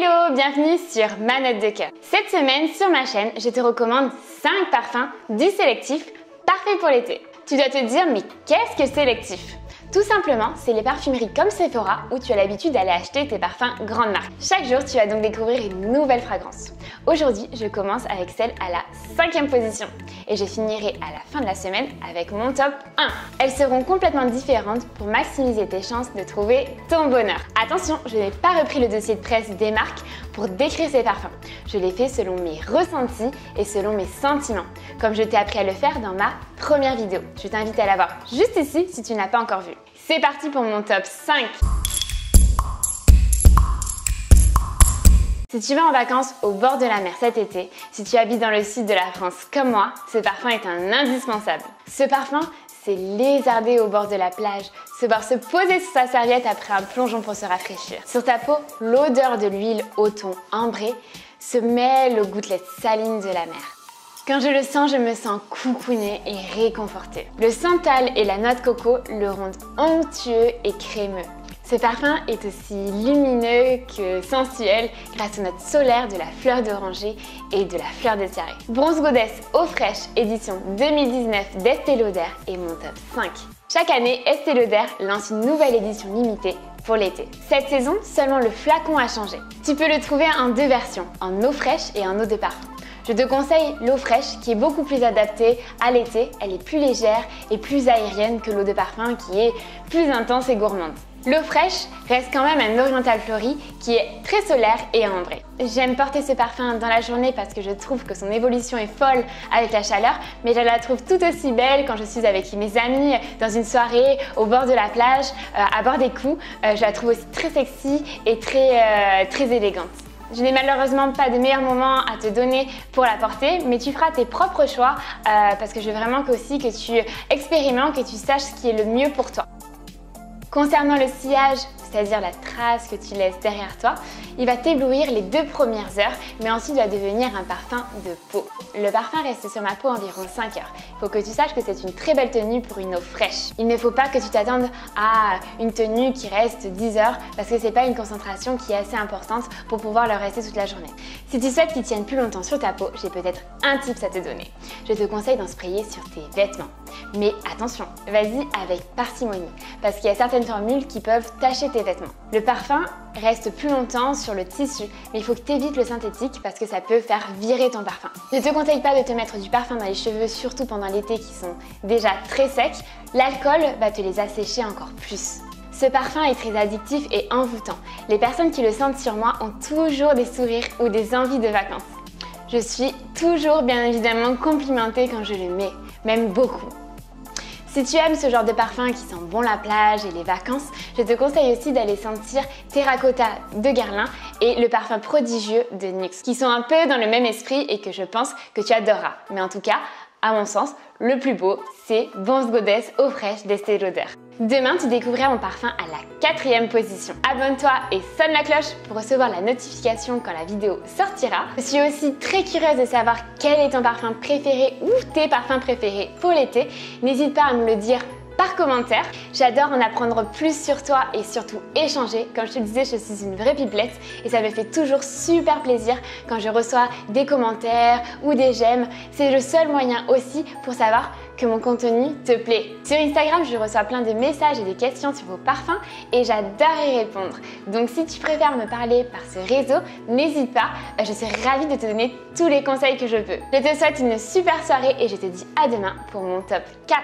Hello, bienvenue sur Ma Note de Cœur. Cette semaine sur ma chaîne, je te recommande 5 parfums dits sélectifs parfaits pour l'été. Tu dois te dire, mais qu'est-ce que sélectif ? Tout simplement, c'est les parfumeries comme Sephora où tu as l'habitude d'aller acheter tes parfums grandes marques. Chaque jour, tu vas donc découvrir une nouvelle fragrance. Aujourd'hui, je commence avec celle à la 5e position et je finirai à la fin de la semaine avec mon top 1. Elles seront complètement différentes pour maximiser tes chances de trouver ton bonheur. Attention, je n'ai pas repris le dossier de presse des marques pour décrire ces parfums. Je l'ai fait selon mes ressentis et selon mes sentiments, comme je t'ai appris à le faire dans ma première vidéo. Je t'invite à la voir juste ici si tu n'as pas encore vu. C'est parti pour mon top 5. Si tu vas en vacances au bord de la mer cet été, si tu habites dans le sud de la France comme moi, ce parfum est un indispensable. Ce parfum, c'est lézarder au bord de la plage, se poser sur sa serviette après un plongeon pour se rafraîchir. Sur ta peau, l'odeur de l'huile au thon ambré se mêle aux gouttelettes salines de la mer. Quand je le sens, je me sens coucounée et réconfortée. Le santal et la noix de coco le rendent onctueux et crémeux. Ce parfum est aussi lumineux que sensuel grâce aux notes solaires de la fleur d'oranger et de la fleur de tiare. Bronze Goddess Eau Fraîche édition 2019 d'Estée Lauder est mon top 5. Chaque année, Estée Lauder lance une nouvelle édition limitée pour l'été. Cette saison, seulement le flacon a changé. Tu peux le trouver en 2 versions, en eau fraîche et en eau de parfum. Je te conseille l'eau fraîche qui est beaucoup plus adaptée à l'été. Elle est plus légère et plus aérienne que l'eau de parfum qui est plus intense et gourmande. L'eau fraîche reste quand même un Oriental Fleury qui est très solaire et ambré. J'aime porter ce parfum dans la journée parce que je trouve que son évolution est folle avec la chaleur, mais je la trouve tout aussi belle quand je suis avec mes amis dans une soirée au bord de la plage, à boire des coups. Je la trouve aussi très sexy et très élégante. Je n'ai malheureusement pas de meilleur moment à te donner pour la porter, mais tu feras tes propres choix parce que je veux vraiment que tu expérimentes, que tu saches ce qui est le mieux pour toi. Concernant le sillage, c'est-à-dire la trace que tu laisses derrière toi, il va t'éblouir les 2 premières heures, mais ensuite va devenir un parfum de peau. Le parfum reste sur ma peau environ 5 heures. Il faut que tu saches que c'est une très belle tenue pour une eau fraîche. Il ne faut pas que tu t'attendes à une tenue qui reste 10 heures parce que c'est pas une concentration qui est assez importante pour pouvoir le rester toute la journée. Si tu souhaites qu'il tienne plus longtemps sur ta peau, j'ai peut-être un tips à te donner. Je te conseille d'en sprayer sur tes vêtements. Mais attention, vas-y avec parcimonie parce qu'il y a certaines formules qui peuvent tacher tes vêtements. Le parfum reste plus longtemps sur le tissu, mais il faut que tu évites le synthétique parce que ça peut faire virer ton parfum. Je ne te conseille pas de te mettre du parfum dans les cheveux, surtout pendant l'été qui sont déjà très secs. L'alcool va te les assécher encore plus. Ce parfum est très addictif et envoûtant. Les personnes qui le sentent sur moi ont toujours des sourires ou des envies de vacances. Je suis toujours bien évidemment complimentée quand je le mets, même beaucoup. Si tu aimes ce genre de parfum qui sent bon la plage et les vacances, je te conseille aussi d'aller sentir Terracotta de Guerlain et le parfum prodigieux de NYX, qui sont un peu dans le même esprit et que je pense que tu adoreras. Mais en tout cas, à mon sens, le plus beau, c'est Bronze Goddess Eau Fraîche d'Estée Lauder. Demain, tu découvriras mon parfum à la 4e position. Abonne-toi et sonne la cloche pour recevoir la notification quand la vidéo sortira. Je suis aussi très curieuse de savoir quel est ton parfum préféré ou tes parfums préférés pour l'été. N'hésite pas à me le dire par commentaire. J'adore en apprendre plus sur toi et surtout échanger. Comme je te le disais, je suis une vraie pipelette et ça me fait toujours super plaisir quand je reçois des commentaires ou des j'aime. C'est le seul moyen aussi pour savoir que mon contenu te plaît. Sur Instagram, je reçois plein de messages et des questions sur vos parfums et j'adore y répondre. Donc si tu préfères me parler par ce réseau, n'hésite pas, je serai ravie de te donner tous les conseils que je peux. Je te souhaite une super soirée et je te dis à demain pour mon top 4.